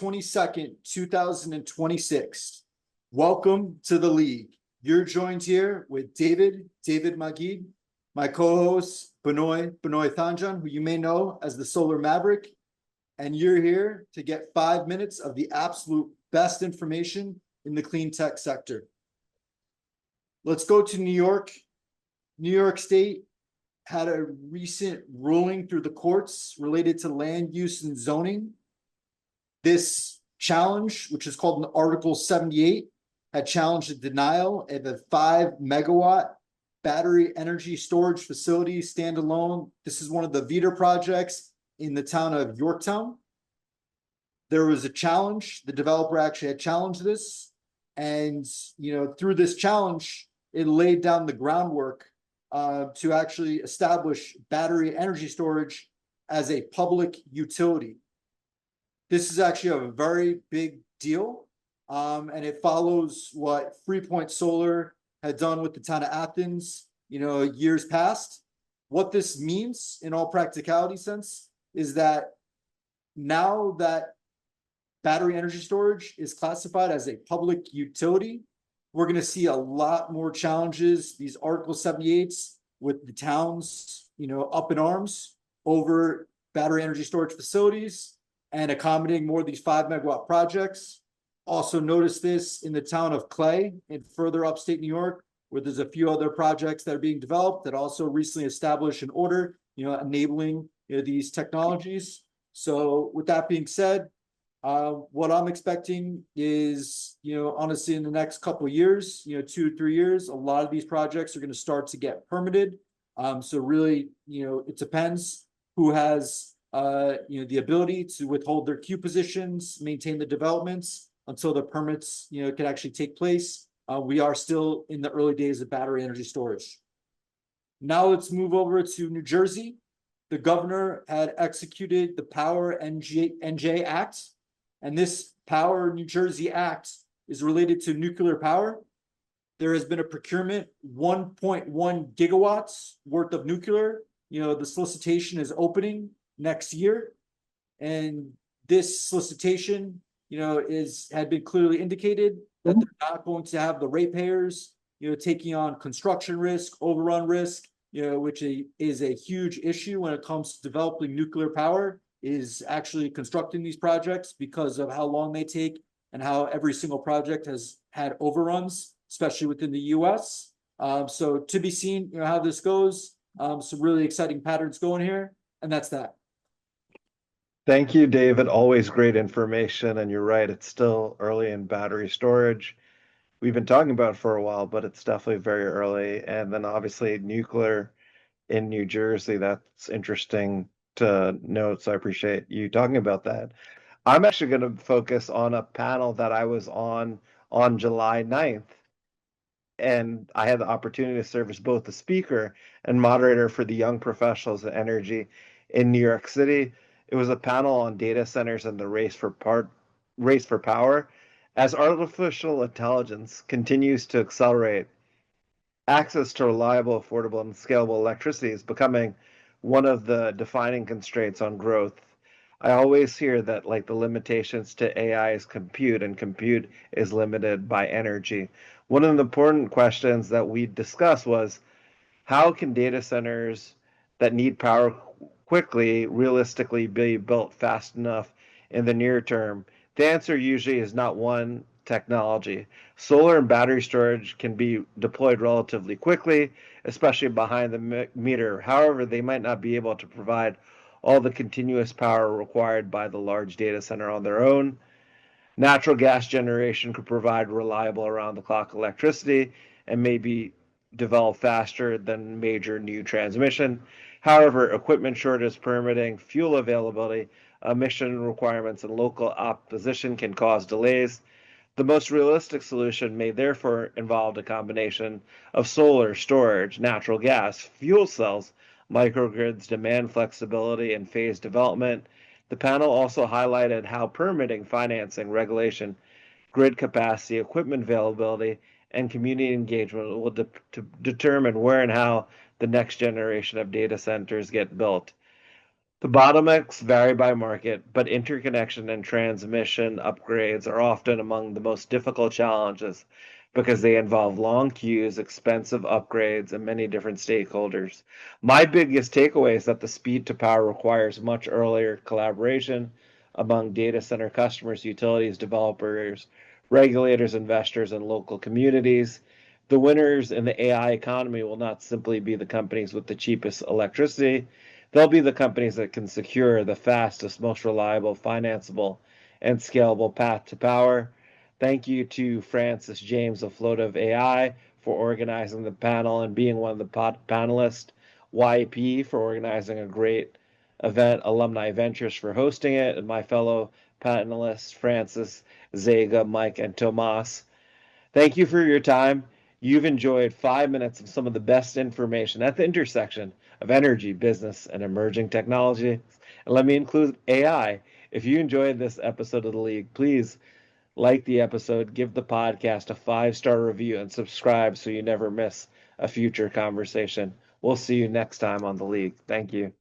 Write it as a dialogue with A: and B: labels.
A: 22nd, 2026. Welcome to the league. You're joined here with David Magid, my co-host, Benoy Thanjan, who you may know as the Solar Maverick. And you're here to get 5 minutes of the absolute best information in the clean tech sector. Let's go to New York. New York State had a recent ruling through the courts related to land use and zoning. This challenge, which is called an Article 78, had challenged the denial of a 5 megawatt battery energy storage facility standalone. This is one of the VEDA projects in the town of Yorktown. There was a challenge. The developer actually had challenged this. And, through this challenge, it laid down the groundwork to actually establish battery energy storage as a public utility. This is actually a very big deal, and it follows what Freepoint Solar had done with the town of Athens, years past. What this means in all practicality sense is that now that battery energy storage is classified as a public utility, we're going to see a lot more challenges, these Article 78s with the towns, up in arms over battery energy storage facilities and accommodating more of these 5 megawatt projects. Also notice this in the town of Clay in further upstate New York, where there's a few other projects that are being developed that also recently established an order, enabling these technologies. So with that being said, what I'm expecting is, honestly, in the next couple of years, 2 or 3 years, a lot of these projects are going to start to get permitted. So really, it depends who has the ability to withhold their queue positions, maintain the developments until the permits, can actually take place. We are still in the early days of battery energy storage. Now let's move over to New Jersey. The governor had executed the Power NJ Act, and this Power New Jersey Act is related to nuclear power. There has been a procurement 1.1 gigawatts worth of nuclear. The solicitation is opening next year, and this solicitation had been clearly indicated that they're not going to have the ratepayers taking on construction risk, overrun risk, which is a huge issue when it comes to developing nuclear power, is actually constructing these projects because of how long they take and how every single project has had overruns, especially within the US. So to be seen how this goes. Some really exciting patterns going here, and that's that.
B: Thank you, David. Always great information. And you're right, it's still early in battery storage. We've been talking about it for a while, but it's definitely very early. And then obviously nuclear in New Jersey, that's interesting to note. So I appreciate you talking about that. I'm actually going to focus on a panel that I was on July 9th. And I had the opportunity to serve as both the speaker and moderator for the Young Professionals in Energy in New York City. It was a panel on data centers and the race for power. As artificial intelligence continues to accelerate, access to reliable, affordable, and scalable electricity is becoming one of the defining constraints on growth. I always hear that the limitations to AI is compute, and compute is limited by energy. One of the important questions that we discussed was, how can data centers that need power quickly realistically be built fast enough in the near term? The answer usually is not one technology. Solar and battery storage can be deployed relatively quickly, especially behind the meter. However, they might not be able to provide all the continuous power required by the large data center on their own. Natural gas generation could provide reliable around-the-clock electricity and may be developed faster than major new transmission. However, equipment shortage, permitting, fuel availability, emission requirements, and local opposition can cause delays. The most realistic solution may therefore involve a combination of solar, storage, natural gas, fuel cells, microgrids, demand flexibility, and phased development. The panel also highlighted how permitting, financing, regulation, grid capacity, equipment availability, and community engagement will determine where and how the next generation of data centers get built. The bottlenecks vary by market, but interconnection and transmission upgrades are often among the most difficult challenges because they involve long queues, expensive upgrades, and many different stakeholders. My biggest takeaway is that the speed to power requires much earlier collaboration among data center customers, utilities, developers, regulators, investors, and local communities. The winners in the AI economy will not simply be the companies with the cheapest electricity. They'll be the companies that can secure the fastest, most reliable, financeable, and scalable path to power. Thank you to Francis James of Float of AI for organizing the panel and being one of the panelists, YP for organizing a great event, Alumni Ventures for hosting it, and my fellow panelists, Francis, Zega, Mike, and Tomas. Thank you for your time. You've enjoyed 5 minutes of some of the best information at the intersection of energy, business, and emerging technology. And let me include AI. If you enjoyed this episode of The League, please like the episode, give the podcast a 5-star review, and subscribe so you never miss a future conversation. We'll see you next time on The League. Thank you.